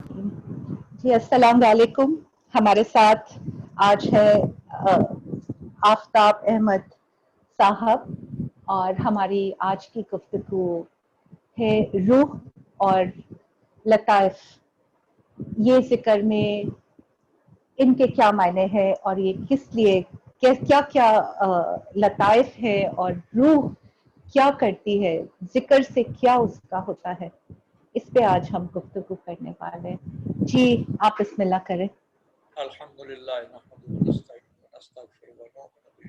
جی السلام علیکم. ہمارے ساتھ آج ہے آفتاب احمد صاحب، اور ہماری آج کی گفتگو ہے روح اور لطائف. یہ ذکر میں ان کے کیا معنی ہے اور یہ کس لیے کیا کیا لطائف ہے اور روح کیا کرتی ہے، ذکر سے کیا اس کا ہوتا ہے، اس پہ آج ہم گفتگو کرنے والے ہیں. جی آپ بسم اللہ کریں. الحمدللہ نحمده ونستعینه ونستغفره ونؤمن به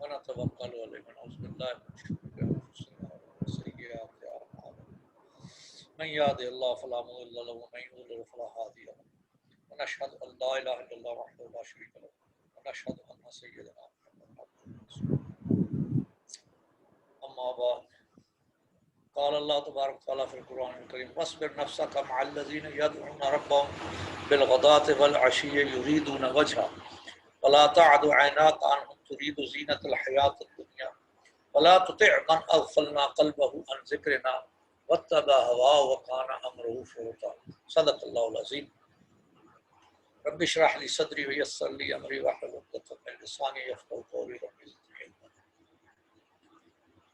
ونتوکل علیہ ونعوذ باللہ من شرور انفسنا ومن سیئات اعمالنا من یهده اللہ فلا مضل له ومن یضلل فلا هادی له ونشهد ان لا اله الا الله وحده لا شریک له ونشهد ان سیدنا محمدا عبده ورسوله. اما بعد، قال اللہ تبارک وتعالی فی القرآن الکریم واصبر نفسک مع الذین یدعون ربهم بالغداة والعشی یریدون وجهه ولا تعد عیناک عنهم ترید زینة الحیاة الدنیا ولا تطع من اغفلنا قلبه عن ذکرنا واتبع هواه وکان امره فرطا. صدق اللہ العظیم. رب اشرح لي صدری ویسر لي امری واحلل عقدۃ من لسانی یفقهوا قولی. رب زدنی علما.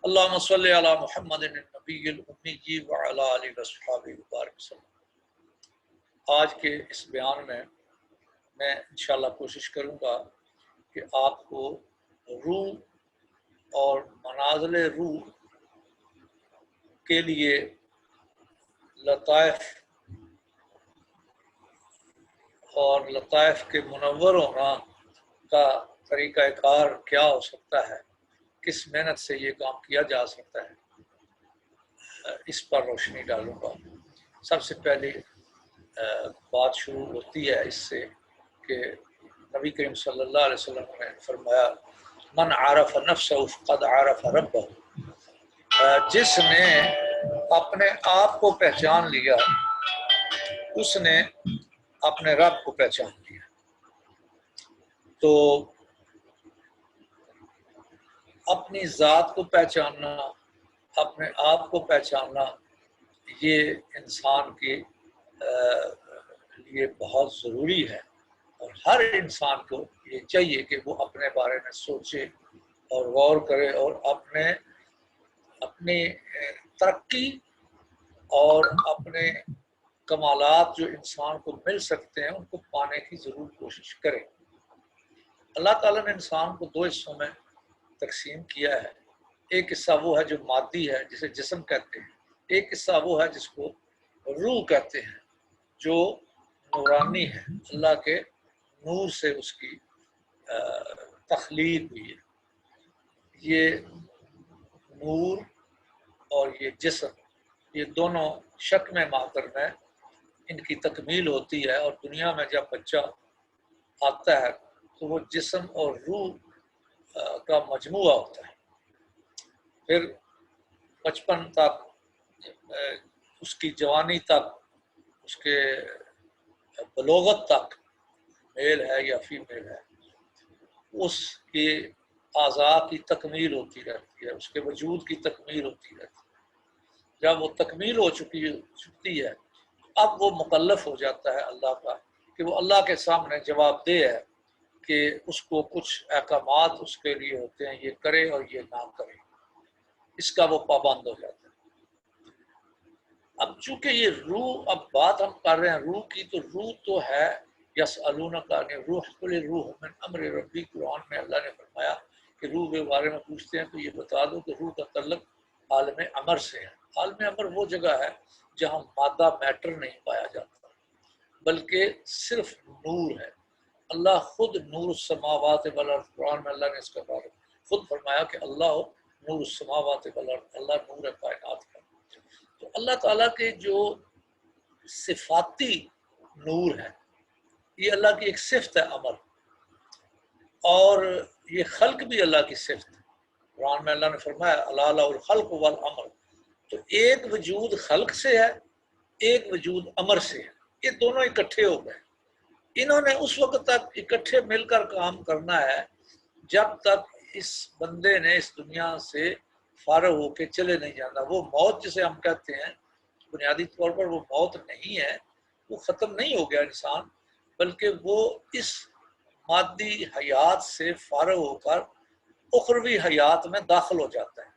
اللهم صل علی محمد النبی الامی وعلی آلہ وصحبہ وبارک وسلم. آج کے اس بیان میں انشاءاللہ کوشش کروں گا کہ آپ کو روح اور منازل روح کے لیے لطائف اور لطائف کے منور ہونا کا طریقہ کار کیا ہو سکتا ہے، کس محنت سے یہ کام کیا جا سکتا ہے، اس پر روشنی ڈالوں گا. سب سے پہلے بات شروع ہوتی ہے اس سے کہ نبی کریم صلی اللہ علیہ وسلم نے فرمایا من عرف نفسه فقد عرف ربه. جس نے اپنے آپ کو پہچان لیا اس نے اپنے رب کو پہچان لیا. تو اپنی ذات کو پہچاننا، اپنے آپ کو پہچاننا، یہ انسان کے لیے بہت ضروری ہے، اور ہر انسان کو یہ چاہیے کہ وہ اپنے بارے میں سوچے اور غور کرے اور اپنی ترقی اور اپنے کمالات جو انسان کو مل سکتے ہیں ان کو پانے کی ضرور کوشش کرے. اللہ تعالیٰ نے انسان کو دو حصوں میں تقسیم کیا ہے. ایک حصہ وہ ہے جو مادی ہے جسے جسم کہتے ہیں، ایک حصہ وہ ہے جس کو روح کہتے ہیں جو نورانی ہے، اللہ کے نور سے اس کی تخلیق ہوئی ہے. یہ نور اور یہ جسم، یہ دونوں شکم مادر میں ان کی تکمیل ہوتی ہے، اور دنیا میں جب بچہ آتا ہے تو وہ جسم اور روح کا مجموعہ ہوتا ہے. پھر بچپن تک، اس کی جوانی تک، اس کے بلوغت تک، میل ہے یا فیمیل ہے، اس کے اعضاء کی تکمیل ہوتی رہتی ہے، اس کے وجود کی تکمیل ہوتی رہتی ہے. جب وہ تکمیل ہو چکتی ہے اب وہ مکلف ہو جاتا ہے اللہ کا کہ وہ اللہ کے سامنے جواب دہ ہے کہ اس کو کچھ احکامات اس کے لیے ہوتے ہیں، یہ کرے اور یہ نہ کرے، اس کا وہ پابند ہو جاتا ہے. اب چونکہ یہ روح، اب بات ہم کر رہے ہیں روح کی، تو روح تو ہے یسألونک عن الروح قل الروح من امر ربی. قرآن میں اللہ نے فرمایا کہ روح کے بارے میں پوچھتے ہیں تو یہ بتا دو کہ روح کا تعلق عالم امر سے ہے. عالم امر وہ جگہ ہے جہاں مادہ میٹر نہیں پایا جاتا بلکہ صرف نور ہے. اللہ خود نور السماوات والارض، قرآن میں اللہ نے اس کا بارے خود فرمایا کہ اللہ نور السماوات والارض، اللہ نور کائنات کا. تو اللہ تعالیٰ کے جو صفاتی نور ہے یہ اللہ کی ایک صفت ہے امر، اور یہ خلق بھی اللہ کی صفت ہے. قرآن میں اللہ نے فرمایا الا لہ الخلق والامر. تو ایک وجود خلق سے ہے، ایک وجود امر سے ہے، یہ دونوں اکٹھے ہو گئے. انہوں نے اس وقت تک اکٹھے مل کر کام کرنا ہے جب تک اس بندے نے اس دنیا سے فارغ ہو کے چلے نہیں جانا. وہ موت جسے ہم کہتے ہیں بنیادی طور پر وہ موت نہیں ہے، وہ ختم نہیں ہو گیا انسان، بلکہ وہ اس مادی حیات سے فارغ ہو کر اخروی حیات میں داخل ہو جاتا ہے۔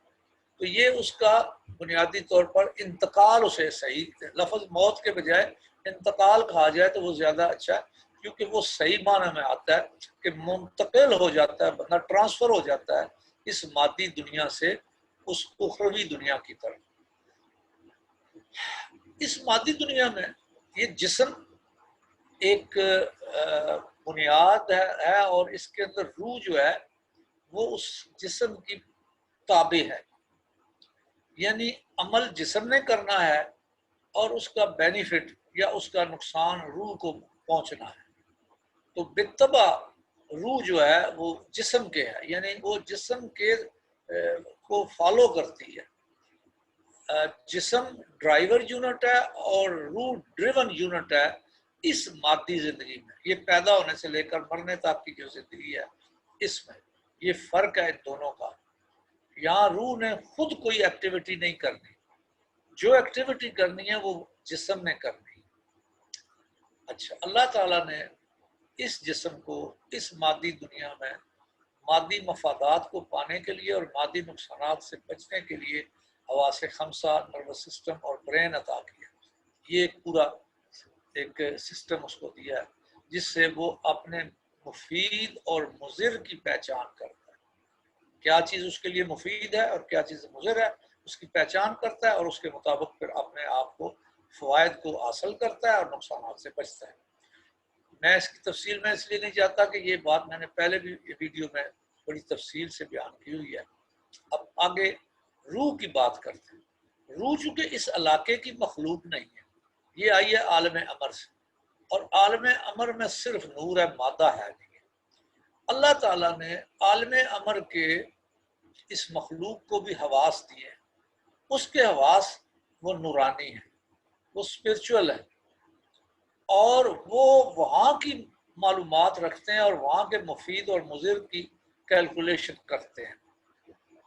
تو یہ اس کا بنیادی طور پر انتقال، اسے صحیح لفظ موت کے بجائے انتقال کہا جائے تو وہ زیادہ اچھا ہے، کیونکہ وہ صحیح معنی میں آتا ہے کہ منتقل ہو جاتا ہے بندہ، ٹرانسفر ہو جاتا ہے اس مادی دنیا سے اس اخروی دنیا کی طرف۔ اس مادی دنیا میں یہ جسم ایک بنیاد ہے، اور اس کے اندر روح جو ہے وہ اس جسم کی تابع ہے، یعنی عمل جسم نے کرنا ہے اور اس کا بینیفٹ یا اس کا نقصان روح کو پہنچنا ہے۔ تو بالطبع روح جو ہے وہ جسم کے ہے، یعنی وہ جسم کے کو فالو کرتی ہے۔ جسم ڈرائیور یونٹ ہے اور روح ڈریون یونٹ ہے اس مادی زندگی میں۔ یہ پیدا ہونے سے لے کر مرنے تک کی جو زندگی ہے اس میں یہ فرق ہے ان دونوں کا۔ یہاں روح نے خود کوئی ایکٹیویٹی نہیں کرنی، جو ایکٹیویٹی کرنی ہے وہ جسم نے کرنی۔ اچھا، اللہ تعالیٰ نے اس جسم کو اس مادی دنیا میں مادی مفادات کو پانے کے لیے اور مادی نقصانات سے بچنے کے لیے حواس خمسہ، نروس سسٹم اور برین عطا کیا۔ یہ ایک پورا ایک سسٹم اس کو دیا ہے جس سے وہ اپنے مفید اور مضر کی پہچان کرتا ہے، کیا چیز اس کے لیے مفید ہے اور کیا چیز مضر ہے اس کی پہچان کرتا ہے، اور اس کے مطابق پھر اپنے آپ کو فوائد کو حاصل کرتا ہے اور نقصانات سے بچتا ہے۔ میں اس کی تفصیل میں اس لیے نہیں چاہتا کہ یہ بات میں نے پہلے بھی ویڈیو میں بڑی تفصیل سے بیان کی ہوئی ہے۔ اب آگے روح کی بات کرتے ہیں۔ روح چونکہ اس علاقے کی مخلوق نہیں ہے، یہ آئی ہے عالم امر سے، اور عالم امر میں صرف نور ہے، مادہ ہے نہیں ہے۔ اللہ تعالیٰ نے عالم امر کے اس مخلوق کو بھی حواس دیے، اس کے حواس وہ نورانی ہیں، وہ اسپرچول ہے، اور وہ وہاں کی معلومات رکھتے ہیں اور وہاں کے مفید اور مضر کی کیلکولیشن کرتے ہیں۔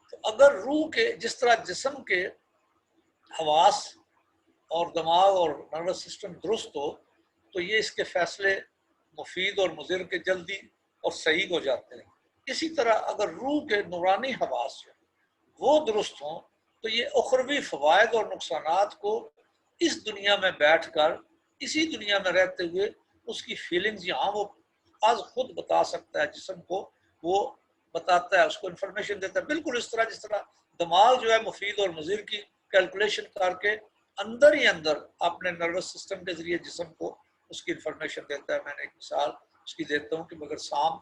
تو اگر روح کے جس طرح جسم کے حواس اور دماغ اور نروس سسٹم درست ہو تو یہ اس کے فیصلے مفید اور مضر کے جلدی اور صحیح ہو جاتے ہیں، اسی طرح اگر روح کے نورانی حواس وہ درست ہوں تو یہ اخروی فوائد اور نقصانات کو اس دنیا میں بیٹھ کر اسی دنیا میں رہتے ہوئے اس کی فیلنگز یہاں وہ آج خود بتا سکتا ہے، جسم کو وہ بتاتا ہے، اس کو انفارمیشن دیتا ہے، بالکل اس طرح جس طرح دماغ جو ہے مفید اور مضر کی کیلکولیشن کر کے اندر ہی اندر اپنے نروس سسٹم کے ذریعے جسم کو اس کی انفارمیشن دیتا ہے۔ میں نے ایک مثال اس کی دیتا ہوں کہ اگر سانپ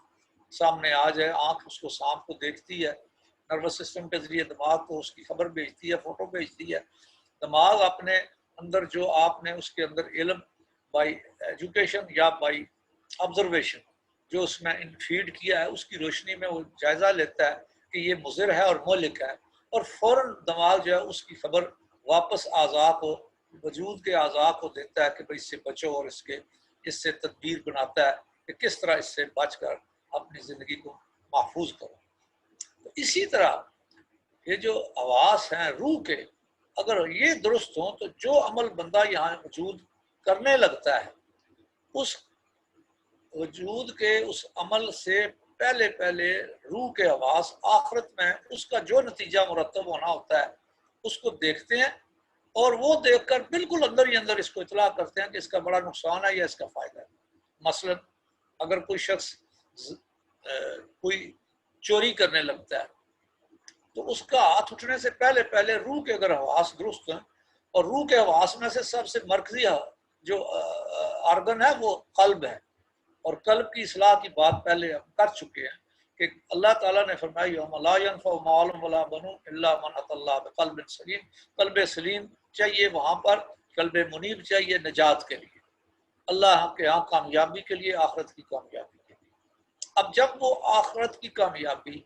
سامنے آ جائے، آنکھ اس کو سانپ کو دیکھتی ہے، نروس سسٹم کے ذریعے دماغ کو اس کی خبر بھیجتی ہے، فوٹو بھیجتی ہے۔ دماغ اپنے اندر جو آپ نے اس کے اندر علم بائی ایجوکیشن یا بائی آبزرویشن جو اس میں فیڈ کیا ہے اس کی روشنی میں وہ جائزہ لیتا ہے کہ یہ مضر ہے اور مہلک ہے، اور فوراً دماغ جو ہے اس کی خبر واپس اعضاء کو، وجود کے اعضاء کو دیتا ہے کہ بھئی اس سے بچو، اور اس سے تدبیر بناتا ہے کہ کس طرح اس سے بچ کر اپنی زندگی کو محفوظ کرو۔ تو اسی طرح یہ جو حواس ہیں روح کے، اگر یہ درست ہوں تو جو عمل بندہ یہاں وجود کرنے لگتا ہے اس وجود کے اس عمل سے پہلے روح کے حواس آخرت میں اس کا جو نتیجہ مرتب ہونا ہوتا ہے اس کو دیکھتے ہیں، اور وہ دیکھ کر بالکل اندر ہی اندر اس کو اطلاع کرتے ہیں کہ اس کا بڑا نقصان ہے یا اس کا فائدہ ہے۔ مثلا اگر کوئی شخص کوئی چوری کرنے لگتا ہے تو اس کا ہاتھ اٹھنے سے پہلے روح کے اگر حواس درست ہیں، اور روح کے حواس میں سے سب سے مرکزی جو آرگن ہے وہ قلب ہے، اور قلب کی اصلاح کی بات پہلے ہم کر چکے ہیں کہ اللہ تعالیٰ نے فرمایا یوم لا ينفع مال ولا بنون الا من اتى الله بقلب سلیم، قلب سلیم چاہیے، وہاں پر قلب منیب چاہیے نجات کے لیے، اللہ کے ہاں کامیابی کے لیے، آخرت کی کامیابی کے لیے۔ اب جب وہ آخرت کی کامیابی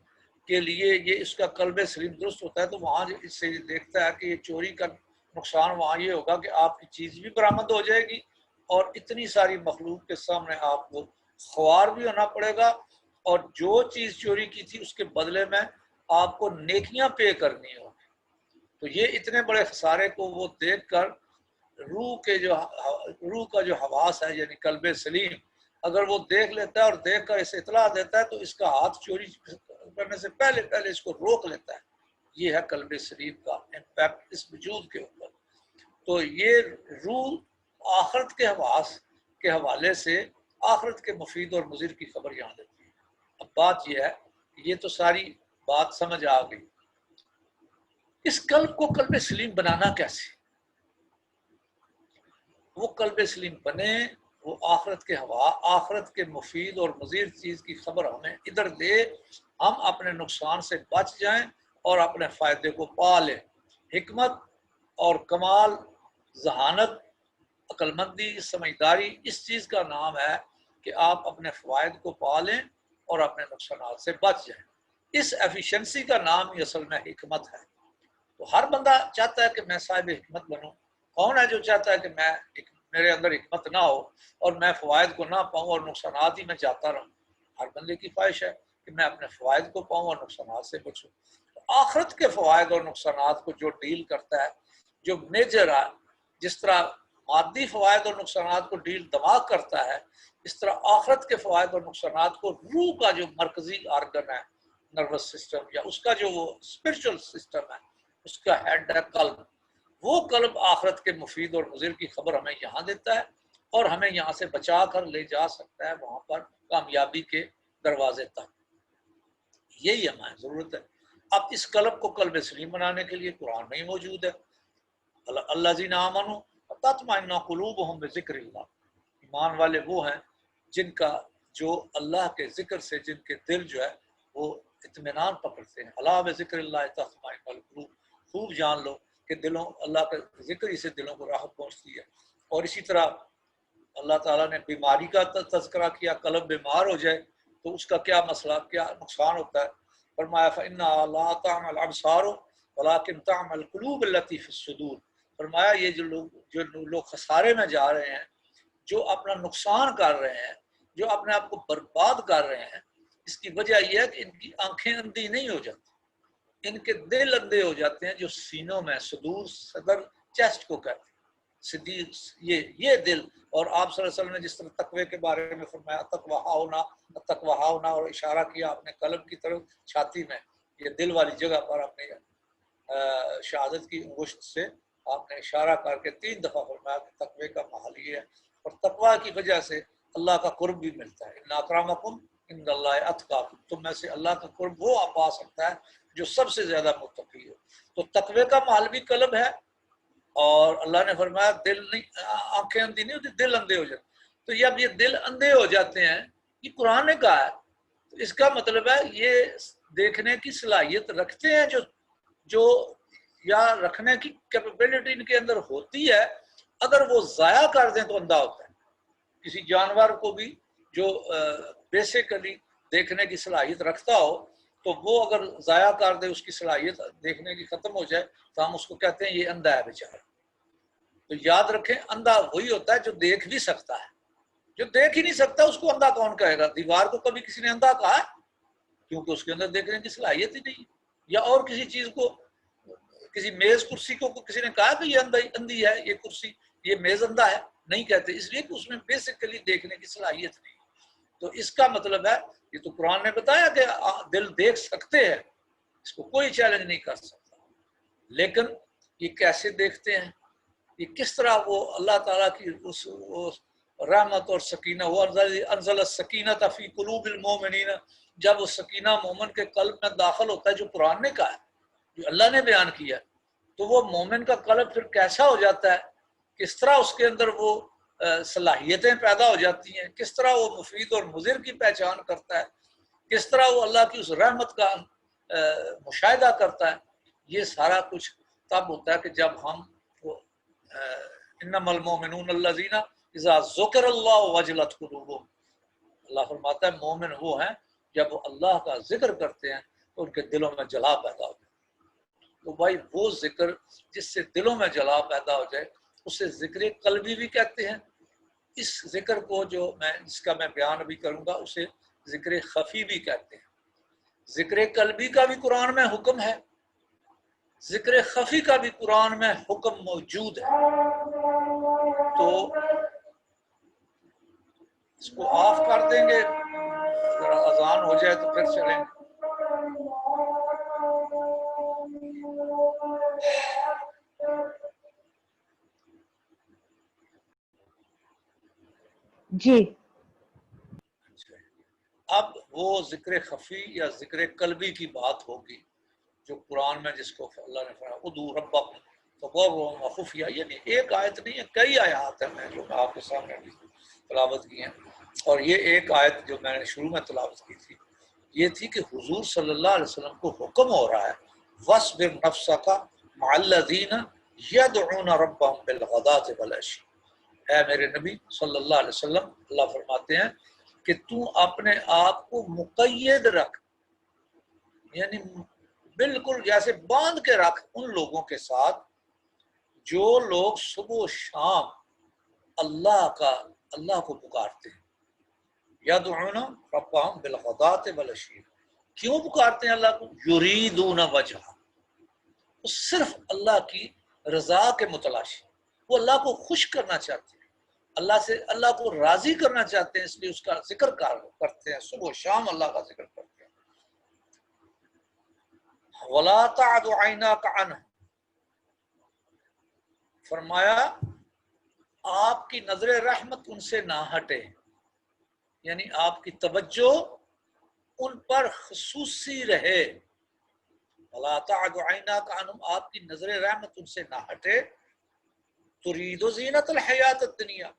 کے لیے یہ اس کا قلب سلیم درست ہوتا ہے تو وہاں اس سے دیکھتا ہے کہ یہ چوری کا نقصان وہاں یہ ہوگا کہ آپ کی چیز بھی برآمد ہو جائے گی، اور اتنی ساری مخلوق کے سامنے آپ کو خوار بھی ہونا پڑے گا، اور جو چیز چوری کی تھی اس کے بدلے میں آپ کو نیکیاں پے کرنی ہوگی۔ تو یہ اتنے بڑے خسارے کو وہ دیکھ کر روح کا جو حواس ہے یعنی قلب سلیم، اگر وہ دیکھ لیتا ہے اور دیکھ کر اسے اطلاع دیتا ہے تو اس کا ہاتھ چوری کرنے سے پہلے اس کو روک لیتا ہے۔ یہ ہے قلب سلیم کا امپیکٹ اس وجود کے اوپر۔ تو یہ روح آخرت کے حواس کے حوالے سے آخرت کے مفید اور مضر کی خبر یہاں دیتی ہے۔ اب بات یہ ہے کہ یہ تو ساری بات سمجھ آ گئی، اس قلب کو قلب سلیم بنانا کیسے؟ وہ قلب سلیم بنے، وہ آخرت کے آخرت کے مفید اور مضر چیز کی خبر ہمیں ادھر دے، ہم اپنے نقصان سے بچ جائیں اور اپنے فائدے کو پا لیں۔ حکمت اور کمال، ذہانت، عقل مندی، سمجھداری اس چیز کا نام ہے کہ آپ اپنے فوائد کو پا لیں اور اپنے نقصانات سے بچ جائیں۔ اس ایفیشنسی کا نام ہی اصل میں حکمت ہے۔ تو ہر بندہ چاہتا ہے کہ میں صاحب حکمت بنوں۔ کون ہے جو چاہتا ہے کہ میرے اندر حکمت نہ ہو اور میں فوائد کو نہ پاؤں اور نقصانات ہی میں جاتا رہوں؟ ہر بندے کی خواہش ہے کہ میں اپنے فوائد کو پاؤں اور نقصانات سے بچوں۔ آخرت کے فوائد اور نقصانات کو جو ڈیل کرتا ہے، جو میجر ہے، جس طرح مادی فوائد اور نقصانات کو ڈیل دماغ کرتا ہے، اس طرح آخرت کے فوائد اور نقصانات کو روح کا جو مرکزی آرگن ہے، نروس سسٹم یا اس کا جو وہ اسپرچل سسٹم ہے، اس کا ہیڈ ہے قلب۔ وہ قلب آخرت کے مفید اور مضر کی خبر ہمیں یہاں دیتا ہے اور ہمیں یہاں سے بچا کر لے جا سکتا ہے وہاں پر کامیابی کے دروازے تک۔ یہی ہمیں ضرورت ہے۔ اب اس قلب کو قلب سلیم بنانے کے لیے قرآن میں ہی موجود ہے۔ الذین آمنوا تطمئن قلوبہم بذکر اللہ، ایمان والے وہ ہیں جن کا جو اللہ کے ذکر سے جن کے دل جو ہے وہ اطمینان پکڑتے ہیں۔ الا بذکر اللہ تطمئن القلوب، خوب جان لو کہ دلوں اللہ کا ذکر ہی سے دلوں کو راحت پہنچتی ہے۔ اور اسی طرح اللہ تعالیٰ نے بیماری کا تذکرہ کیا، قلب بیمار ہو جائے تو اس کا کیا مسئلہ، کیا نقصان ہوتا ہے۔ فرمایا فَإِنَّهَا لَا تَعْمَى الْأَبْصَارُ وَلَكِنْ تَعْمَى الْقُلُوبُ الَّتِي فِي الصُّدُورِ۔ فرمایا یہ جو لوگ خسارے میں جا رہے ہیں، جو اپنا نقصان کر رہے ہیں، جو اپنے آپ کو برباد کر رہے ہیں، اس کی وجہ یہ ہے کہ ان کی آنکھیں اندھی نہیں ہو جاتی، ان کے دل اندھے ہو جاتے ہیں، جو سینوں میں صدور، صدر، چیسٹ کو کہتے ہیں صدیق، یہ دل۔ اور آپ صلی اللہ علیہ وسلم نے جس طرح تقوی کے بارے میں فرمایا تقوی ہاؤنا اور اشارہ کیا اپنے قلب کی طرف، چھاتی میں، یہ دل والی جگہ پر اپنے شہادت کی انگشت سے آپ نے اشارہ کر کے 3 دفعہ فرمایا کہ تقوی کا محل یہ ہے۔ اور تقوی کی وجہ سے اللہ کا قرب بھی ملتا ہے۔ ان اکرمکم عند اللہ اتقاکم، تم میں سے اللہ کا قرب وہ پا سکتا ہے جو سب سے زیادہ متقی ہو۔ تو تقوی کا محل بھی قلب ہے، اور اللہ نے فرمایا دل نہیں، آنکھیں اندھی نہیں ہوتی، دل اندھے ہو جاتے۔ تو جب یہ دل اندھے ہو جاتے ہیں، یہ قرآن نے کہا ہے، تو اس کا مطلب ہے یہ دیکھنے کی صلاحیت رکھتے ہیں جو یا رکھنے کی کیپیبلٹی ان کے اندر ہوتی ہے، اگر وہ ضائع کر دیں تو اندھا ہوتا ہے۔ کسی جانور کو بھی جو بیسیکلی دیکھنے کی صلاحیت رکھتا ہو، تو وہ اگر ضائع کر دے، اس کی صلاحیت دیکھنے کی ختم ہو جائے، تو ہم اس کو کہتے ہیں یہ اندھا ہے بیچارہ۔ تو یاد رکھیں اندھا وہی ہوتا ہے جو دیکھ بھی سکتا ہے، جو دیکھ ہی نہیں سکتا اس کو اندھا کون کہے گا؟ دیوار کو کبھی کسی نے اندھا کہا ہے؟ کیونکہ اس کے اندر دیکھنے کی صلاحیت ہی نہیں۔ یا اور کسی چیز کو، کسی میز کرسی کو کسی نے کہا کہ یہ اندھی ہے، یہ کرسی، یہ میز اندھا ہے؟ نہیں کہتے، اس لیے کہ اس میں بیسیکلی دیکھنے کی صلاحیت نہیں۔ تو اس کا مطلب ہے، یہ تو قرآن نے بتایا کہ دل دیکھ سکتے ہیں، اس کو کوئی چیلنج نہیں کر سکتا، لیکن یہ کیسے دیکھتے ہیں، یہ کس طرح وہ اللہ تعالیٰ کی اس رحمت اور سکینہ، وہ انزل السکینۃ فی قلوب المؤمنین، جب وہ سکینہ مومن کے قلب میں داخل ہوتا ہے، جو قرآن نے کہا ہے، جو اللہ نے بیان کیا، تو وہ مومن کا قلب پھر کیسا ہو جاتا ہے، کس طرح اس کے اندر وہ صلاحیتیں پیدا ہو جاتی ہیں، کس طرح وہ مفید اور مضر کی پہچان کرتا ہے، کس طرح وہ اللہ کی اس رحمت کا مشاہدہ کرتا ہے۔ یہ سارا کچھ تب ہوتا ہے کہ جب ہم انما المؤمنون الذین اذا ذکر اللہ وجلت قلوبہم، اللہ فرماتا ہے مومن وہ ہیں جب وہ اللہ کا ذکر کرتے ہیں تو ان کے دلوں میں جلا پیدا ہو جائے۔ تو بھائی وہ ذکر جس سے دلوں میں جلا پیدا ہو جائے اسے ذکر قلبی بھی کہتے ہیں۔ اس ذکر کو جس کا میں بیان بھی کروں گا اسے ذکر خفی بھی کہتے ہیں۔ ذکر قلبی کا بھی قرآن میں حکم ہے، ذکر خفی کا بھی قرآن میں حکم موجود ہے۔ اس کو آف کر دیں گے، اگر اذان ہو جائے تو پھر چلیں گے۔ جی اب وہ ذکر خفی یا ذکر قلبی کی بات ہوگی جو قرآن میں جس کو اللہ نے فرمایا ادعوا ربکم تضرعا وخفیا، یعنی ایک آیت نہیں ہے، کئی آیات ہیں میں جو آپ کے سامنے بھی تلاوت کی ہیں، اور یہ ایک آیت جو میں نے شروع میں تلاوت کی تھی یہ تھی کہ حضور صلی اللہ علیہ وسلم کو حکم ہو رہا ہے وَاصْبِرْ نَفْسَكَ مَعَ الَّذِينَ يَدْعُونَ رَبَّهُمْ بِالْغَدَاةِ وَالْعَشِيِّ، اے میرے نبی صلی اللہ علیہ وسلم، اللہ فرماتے ہیں کہ تو اپنے آپ کو مقید رکھ، یعنی بالکل جیسے باندھ کے رکھ ان لوگوں کے ساتھ جو لوگ صبح و شام اللہ کو پکارتے ہیں، یدعون ربهم بالغداة والعشی، کیوں پکارتے ہیں اللہ کو؟ یریدون وجہ، وہ صرف اللہ کی رضا کے متلاشی، وہ اللہ کو خوش کرنا چاہتے ہیں، اللہ کو راضی کرنا چاہتے ہیں، اس لیے اس کا ذکر کرتے ہیں، صبح و شام اللہ کا ذکر کرتے ہیں۔ وَلَا تَعْدُ عَيْنَاكَ عَنْهُمْ، فرمایا آپ کی نظر رحمت ان سے نہ ہٹے، یعنی آپ کی توجہ ان پر خصوصی رہے۔ وَلَا تَعْدُ عَيْنَاكَ عَنْهُمْ، آپ کی نظر رحمت ان سے نہ ہٹے، تُرِيدُ زِينَةَ الْحَيَاةِ الدُّنْيَا،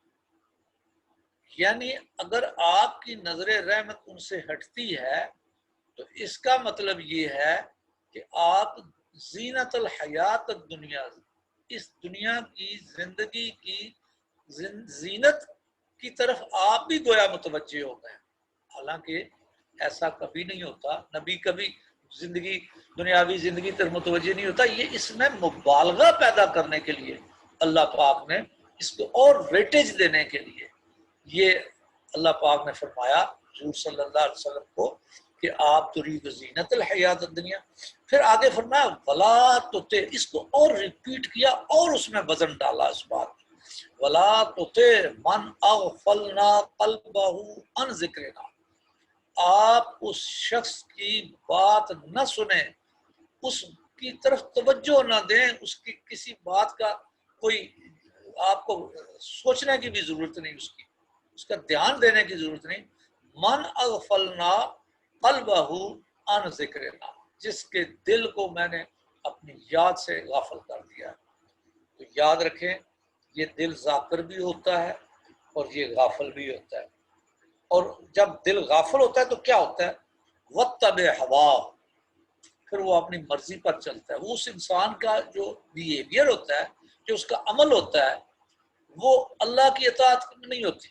یعنی اگر آپ کی نظر رحمت ان سے ہٹتی ہے تو اس کا مطلب یہ ہے کہ آپ زینت الحیات الدنیا، اس دنیا کی زندگی کی زینت کی طرف آپ بھی گویا متوجہ ہو گئے، حالانکہ ایسا کبھی نہیں ہوتا، نبی کبھی دنیاوی زندگی طرف متوجہ نہیں ہوتا، یہ اس میں مبالغہ پیدا کرنے کے لیے اللہ پاک نے اس کو اور ویٹیج دینے کے لیے یہ اللہ پاک نے فرمایا حضور صلی اللہ علیہ وسلم کو کہ آپ ترید زینت الحیات الدنیا، پھر آگے فرمایا ولا تطع، اس کو اور ریپیٹ کیا اور اس میں وزن ڈالا اس بات، ولا تطع من اغفلنا قلبہ عن ذکرنا، آپ اس شخص کی بات نہ سنیں، اس کی طرف توجہ نہ دیں، اس کی کسی بات کا کوئی آپ کو سوچنے کی بھی ضرورت نہیں، اس کا دھیان دینے کی ضرورت نہیں۔ من اغفلنا قلبہ عن ذکرنا، جس کے دل کو میں نے اپنی یاد سے غافل کر دیا ہے۔ تو یاد رکھیں یہ دل ذاکر بھی ہوتا ہے اور یہ غافل بھی ہوتا ہے، اور جب دل غافل ہوتا ہے تو کیا ہوتا ہے؟ وَاتَّبِعْ هَوَاهُ، پھر وہ اپنی مرضی پر چلتا ہے، وہ اس انسان کا جو بیہیویئر ہوتا ہے، جو اس کا عمل ہوتا ہے، وہ اللہ کی اطاعت نہیں ہوتی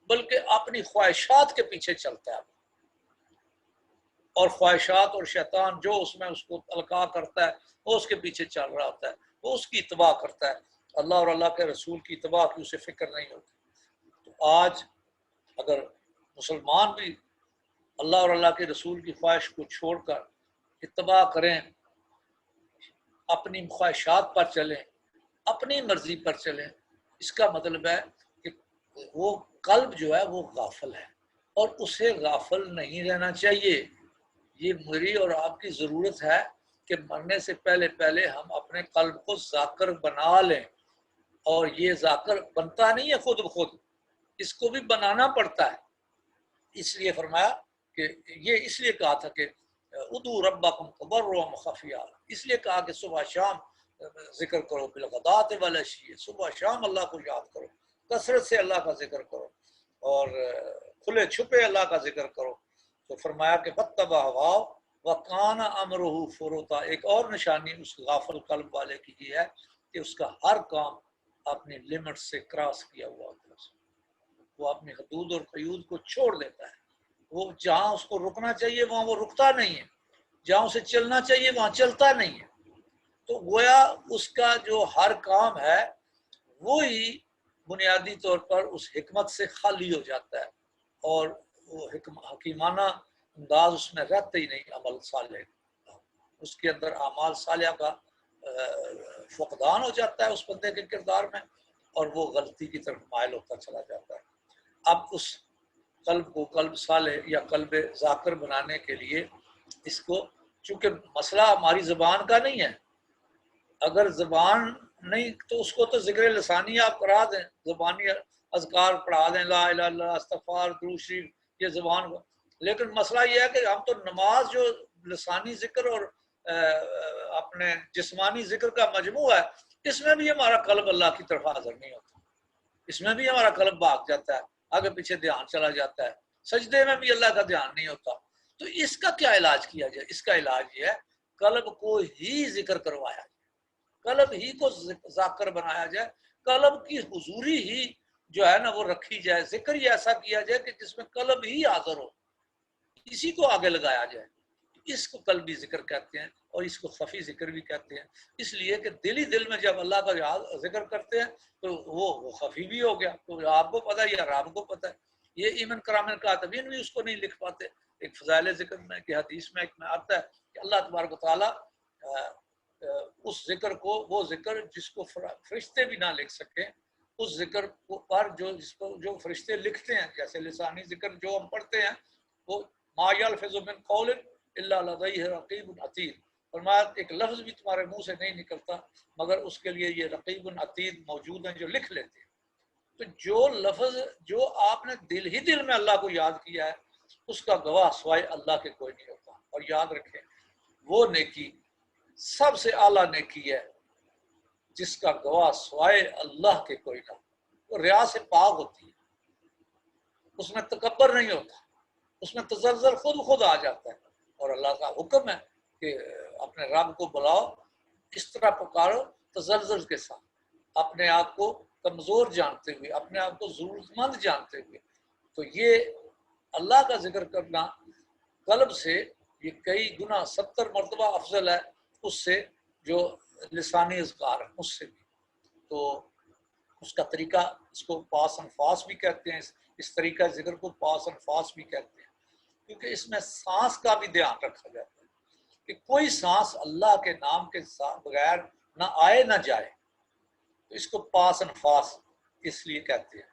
بلکہ اپنی خواہشات کے پیچھے چلتا ہے، اور خواہشات اور شیطان جو اس میں اس کو القاء کرتا ہے وہ اس کے پیچھے چل رہا ہوتا ہے، وہ اس کی اتباع کرتا ہے، اللہ اور اللہ کے رسول کی اتباع کی اسے فکر نہیں ہوتی۔ تو آج اگر مسلمان بھی اللہ اور اللہ کے رسول کی خواہش کو چھوڑ کر اتباع کریں، اپنی خواہشات پر چلیں، اپنی مرضی پر چلیں، اس کا مطلب ہے کہ وہ قلب جو ہے وہ غافل ہے، اور اسے غافل نہیں رہنا چاہیے۔ یہ میری اور آپ کی ضرورت ہے کہ مرنے سے پہلے ہم اپنے قلب کو ذاکر بنا لیں، اور یہ ذاکر بنتا نہیں ہے خود بخود، اس کو بھی بنانا پڑتا ہے۔ اس لیے فرمایا کہ یہ اس لیے کہا تھا کہ ادعوا ربکم تضرعا وخفیا، اس لیے کہا کہ صبح شام ذکر کرو، بالغداۃ والعشی، صبح شام اللہ کو یاد کرو، کثرت سے اللہ کا ذکر کرو، اور کھلے چھپے اللہ کا ذکر کرو۔ تو فرمایا کہ فاتبع ہواہ وکان امرہ فرطا، ایک اور نشانی اس غافل قلب والے کی یہ ہے کہ اس کا ہر کام اپنی لمٹ سے کراس کیا ہوا ہوتا ہے، وہ اپنی حدود اور قیود کو چھوڑ دیتا ہے، وہ جہاں اس کو رکنا چاہیے وہاں وہ رکتا نہیں ہے، جہاں اسے چلنا چاہیے وہاں چلتا نہیں ہے۔ تو گویا اس کا جو ہر کام ہے وہی بنیادی طور پر اس حکمت سے خالی ہو جاتا ہے، اور وہ حکیمانہ انداز اس میں رہتا ہی نہیں، عمل صالح اس کے اندر اعمال صالحہ کا فقدان ہو جاتا ہے اس بندے کے کردار میں، اور وہ غلطی کی طرف مائل ہوتا چلا جاتا ہے۔ اب اس قلب کو قلب صالح یا قلب ذاکر بنانے کے لیے اس کو، چونکہ مسئلہ ہماری زبان کا نہیں ہے، اگر زبان نہیں تو اس کو تو ذکر لسانی آپ کرا دیں، زبانی اذکار پڑھا دیں، لا الہ الا اللہ، استغفار، درود شریف، یہ زبان کو، لیکن مسئلہ یہ ہے کہ ہم تو نماز جو لسانی ذکر اور اپنے جسمانی ذکر کا مجموعہ ہے، اس میں بھی ہمارا قلب اللہ کی طرف حاضر نہیں ہوتا، اس میں بھی ہمارا قلب بھاگ جاتا ہے، آگے پیچھے دھیان چلا جاتا ہے، سجدے میں بھی اللہ کا دھیان نہیں ہوتا۔ تو اس کا کیا علاج کیا جائے؟ اس کا علاج یہ ہے قلب کو ہی ذکر کروایا جائے، قلب ہی کو ذاکر بنایا جائے، قلب کی حضوری ہی جو ہے نا وہ رکھی جائے، ذکر ہی ایسا کیا جائے کہ جس میں قلب ہی حاضر ہو، اسی کو آگے لگایا جائے۔ اس کو قلبی ذکر کہتے ہیں اور اس کو خفی ذکر بھی کہتے ہیں، اس لیے کہ دل ہی دل میں جب اللہ کا ذکر کرتے ہیں تو وہ خفی بھی ہو گیا، تو آپ کو پتہ ہے یا رب کو پتہ ہے۔ یہ ایمن کرامن کاتبین بھی اس کو نہیں لکھ پاتے۔ ایک فضائل ذکر میں کہ حدیث میں ایک میں آتا ہے کہ اللہ تبارک و تعالیٰ اس ذکر کو، وہ ذکر جس کو فرشتے بھی نہ لکھ سکیں، اس ذکر پر جو فرشتے لکھتے ہیں، جیسے لسانی ذکر جو ہم پڑھتے ہیں، وہ ما یلفظ من قول الا لدیہ رقیب عتید، فرمایا ایک لفظ بھی تمہارے منہ سے نہیں نکلتا مگر اس کے لیے یہ رقیب عتید موجود ہیں جو لکھ لیتے ہیں۔ تو جو لفظ جو آپ نے دل ہی دل میں اللہ کو یاد کیا ہے، اس کا گواہ سوائے اللہ کے کوئی نہیں ہوتا۔ اور یاد رکھیں وہ نیکی سب سے اعلیٰ نیکی ہے جس کا گواہ سوائے اللہ کے کوئی نہ، وہ ریا سے پاک ہوتی ہے، اس میں تکبر نہیں ہوتا، اس میں تزلزل خود آ جاتا ہے۔ اور اللہ کا حکم ہے کہ اپنے رب کو بلاؤ، اس طرح پکارو تزلزل کے ساتھ، اپنے آپ کو کمزور جانتے ہوئے، اپنے آپ کو ضرورت مند جانتے ہوئے۔ تو یہ اللہ کا ذکر کرنا قلب سے یہ کئی گنا 70 مرتبہ افضل ہے اس سے جو لسانی اذکار ہے اس سے بھی۔ تو اس کا طریقہ، اس کو پاس انفاس بھی کہتے ہیں، اس طریقہ ذکر کو پاس انفاس بھی کہتے ہیں، کیونکہ اس میں سانس کا بھی دھیان رکھا جاتا ہے کہ کوئی سانس اللہ کے نام کے بغیر نہ آئے نہ جائے، تو اس کو پاس انفاس اس لیے کہتے ہیں۔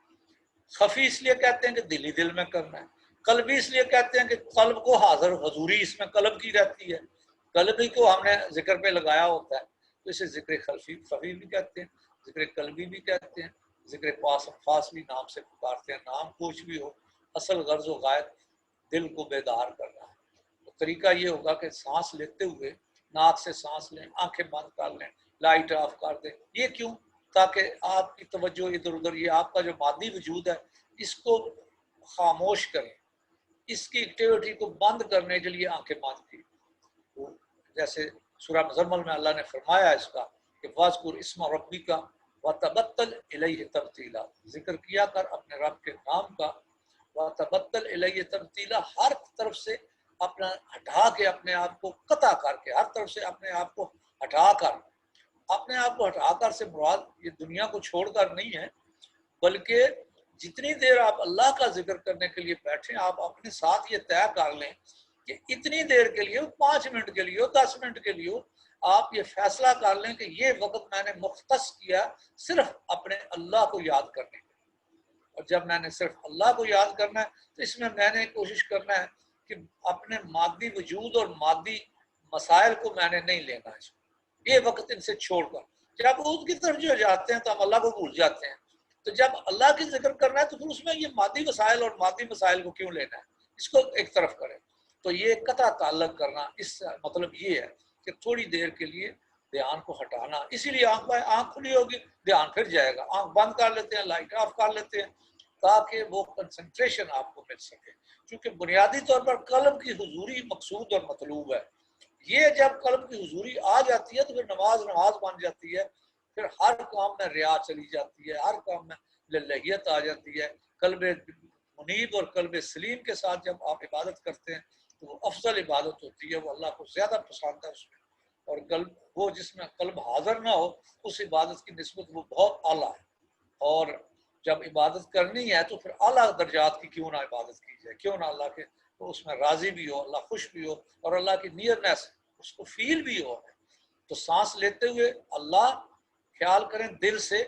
خفی اس لیے کہتے ہیں کہ دل ہی دل میں کرنا ہے، قلبی اس لیے کہتے ہیں کہ قلب کو حاضر حضوری اس میں قلب کی رہتی ہے، قلب ہی کو ہم نے ذکر پہ لگایا ہوتا ہے، تو اسے ذکر خفی بھی کہتے ہیں، ذکر قلبی بھی کہتے ہیں، ذکر پاس انفاس بھی نام سے پکارتے ہیں۔ نام کچھ بھی ہو، اصل غرض و غائب دل کو بیدار کرنا ہے۔ تو طریقہ یہ ہوگا کہ سانس لیتے ہوئے ناک سے سانس لیں، آنکھیں بند کر لیں، لائٹ آف کر دیں۔ یہ کیوں؟ تاکہ آپ کی توجہ ادھر ادھر، یہ آپ کا جو مادی وجود ہے اس کو خاموش کریں، اس کی ایکٹیویٹی کو بند کرنے کے لیے آنکھیں بند کی۔ جیسے سورہ مزمل میں اللہ نے فرمایا اس کا کہ وَاذْكُرْ اسْمَ رَبِّكَ وَتَبَتَّلْ إِلَيْهِ تَبْتِيلًا، ذکر کیا کر اپنے رب کے نام کا، وَتَبَتَّلْ إِلَيْهِ تَبْتِيلًا، ہر طرف سے اپنا ہٹا کے، اپنے آپ کو قطع کر کے، ہر طرف سے اپنے آپ کو ہٹا کر، اپنے آپ کو ہٹا کر سے مراد یہ دنیا کو چھوڑ کر نہیں ہے، بلکہ جتنی دیر آپ اللہ کا ذکر کرنے کے لیے بیٹھیں، آپ اپنے ساتھ یہ طے کر لیں کہ اتنی دیر کے لیے، 5 منٹ کے لیے، 10 منٹ کے لیے، آپ یہ فیصلہ کر لیں کہ یہ وقت میں نے مختص کیا صرف اپنے اللہ کو یاد کرنے کے، اور جب میں نے صرف اللہ کو یاد کرنا ہے تو اس میں نے کوشش کرنا ہے کہ اپنے مادی وجود اور مادی مسائل کو میں نے نہیں لینا ہے، یہ وقت ان سے چھوڑ کر۔ جب اس کی طرف جو جاتے ہیں تو ہم اللہ کو بھول جاتے ہیں، تو جب اللہ کی ذکر کرنا ہے تو پھر اس میں یہ مادی وسائل اور مادی مسائل کو کیوں لینا ہے، اس کو ایک طرف کریں۔ تو یہ قطع تعلق کرنا، اس مطلب یہ ہے کہ تھوڑی دیر کے لیے دھیان کو ہٹانا، اسی لیے آنکھ کھلی ہوگی دھیان پھر جائے گا، آنکھ بند کر لیتے ہیں، لائٹ آف کر لیتے ہیں تاکہ وہ کنسنٹریشن آپ کو مل سکے، کیونکہ بنیادی طور پر قلب کی حضوری مقصود اور مطلوب ہے۔ یہ جب قلب کی حضوری آ جاتی ہے تو پھر نماز بن جاتی ہے، پھر ہر کام میں ریا چلی جاتی ہے، ہر کام میں للہیت آ جاتی ہے۔ قلب منیب اور قلب سلیم کے ساتھ جب آپ عبادت کرتے ہیں تو وہ افضل عبادت ہوتی ہے، وہ اللہ کو زیادہ پسند ہے اس میں، اور قلب وہ جس میں قلب حاضر نہ ہو اس عبادت کی نسبت وہ بہت اعلیٰ ہے۔ اور جب عبادت کرنی ہے تو پھر اعلیٰ درجات کی کیوں نہ عبادت کی جائے، کیوں نہ اللہ کے تو اس میں راضی بھی ہو، اللہ خوش بھی ہو، اور اللہ کی نیرنیس اس کو فیل بھی ہو۔ تو سانس لیتے ہوئے اللہ خیال کریں دل سے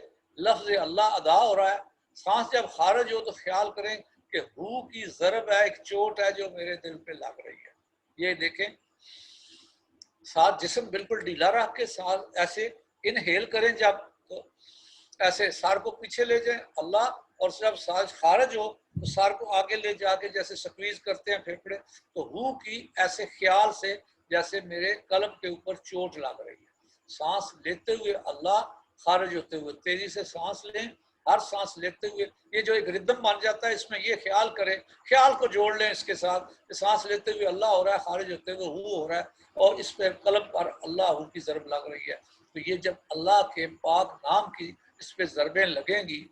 لفظ اللہ ادا ہو رہا ہے. سانس جب خارج ہو تو خیال کریں کہ ہو کی ضرب ہے، ایک چوٹ ہے جو میرے دل پہ لگ رہی ہے. یہ دیکھیں ساتھ جسم بالکل ڈھیلا رکھ کے ساتھ ایسے انہیل کریں، جب تو ایسے سار کو پیچھے لے جائیں اللہ، اور جب سانس خارج ہو تو سار کو آگے لے جا کے جیسے سکویز کرتے ہیں پھیپھڑے، تو ہو کی ایسے خیال سے جیسے میرے قلب کے اوپر چوٹ لگ رہی ہے. سانس لیتے ہوئے اللہ، خارج ہوتے ہوئے تیزی سے سانس لیں. ہر سانس لیتے ہوئے یہ جو ایک ردم بن جاتا ہے، اس میں یہ خیال کریں، خیال کو جوڑ لیں اس کے ساتھ کہ سانس لیتے ہوئے اللہ ہو رہا ہے، خارج ہوتے ہوئے ہو رہا ہے، اور اس پہ قلب پر اللہ ہو کی ضرب لگ رہی ہے. تو یہ جب اللہ کے پاک نام کی اس پہ ضربیں لگیں گی،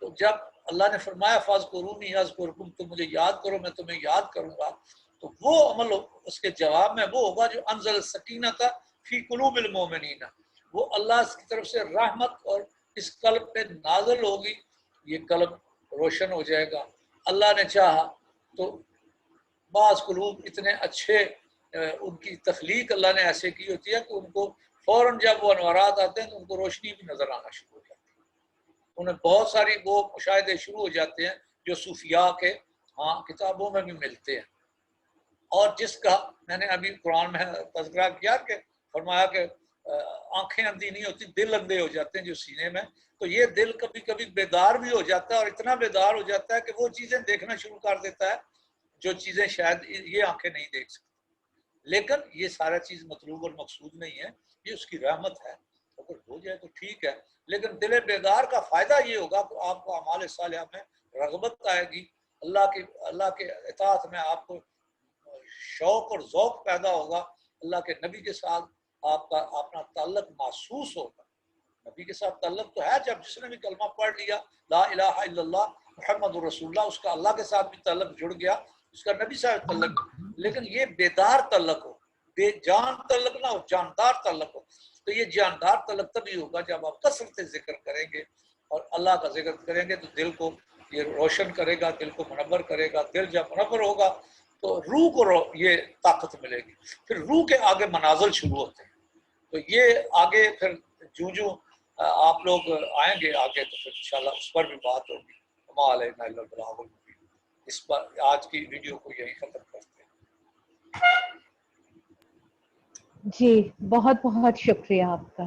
تو جب اللہ نے فرمایا فاذکرونی اذکرکم، تم مجھے یاد کرو میں تمہیں یاد کروں گا، تو وہ عمل اس کے جواب میں وہ ہوگا جو انزل السکینۃ فی قلوب المؤمنین، وہ اللہ کی طرف سے رحمت اور اس قلب پہ نازل ہوگی. یہ قلب روشن ہو جائے گا. اللہ نے چاہا تو بعض قلوب اتنے اچھے ان کی تخلیق اللہ نے ایسے کی ہوتی ہے کہ ان کو فوراً جب وہ انوارات آتے ہیں تو ان کو روشنی بھی نظر آنا شروع ہو جاتی ہے. انہیں بہت ساری وہ مشاہدے شروع ہو جاتے ہیں جو صوفیاء کے کتابوں میں بھی ملتے ہیں. اور جس کا میں نے ابھی قرآن میں تذکرہ کیا کہ فرمایا کہ آنکھیں اندھی نہیں ہوتی، دل اندھے ہو جاتے ہیں جو سینے میں، تو یہ دل کبھی کبھی بیدار بھی ہو جاتا ہے، اور اتنا بیدار ہو جاتا ہے کہ وہ چیزیں دیکھنا شروع کر دیتا ہے جو چیزیں شاید یہ آنکھیں نہیں دیکھ سکتی. لیکن یہ سارا چیز مطلوب اور مقصود نہیں ہے، یہ اس کی رحمت ہے. اگر ہو جائے تو ٹھیک ہے، لیکن دل بیدار کا فائدہ یہ ہوگا کہ آپ کو اعمال صالحہ میں رغبت آئے گی، اللہ کے اطاعت میں آپ کو شوق اور ذوق پیدا ہوگا، اللہ کے نبی کے ساتھ آپ کا اپنا تعلق محسوس ہوگا. نبی کے ساتھ تعلق تو ہے، جب جس نے بھی کلمہ پڑھ لیا لا الہ الا اللہ محمد رسول اللہ، اس کا اللہ کے ساتھ بھی تعلق جڑ گیا، اس کا نبی صاحب تعلق. لیکن یہ بیدار تعلق ہو، بے جان تعلق نہ ہو، جاندار تعلق ہو. تو یہ جاندار تعلق تبھی ہوگا جب آپ کثرت ذکر کریں گے اور اللہ کا ذکر کریں گے، تو دل کو یہ روشن کرے گا، دل کو منور کرے گا. دل جب منور ہوگا تو روح کو یہ طاقت ملے گی. پھر روح کے آگے منازل شروع ہوتے ہیں. تو یہ آگے پھر جو آپ لوگ آئیں گے آگے تو پھر انشاءاللہ اس پر بھی بات ہوگی. وما علینا الا البلاغ المبین. اس پر آج کی ویڈیو کو یہی ختم کرتے ہیں. جی بہت بہت شکریہ آپ کا.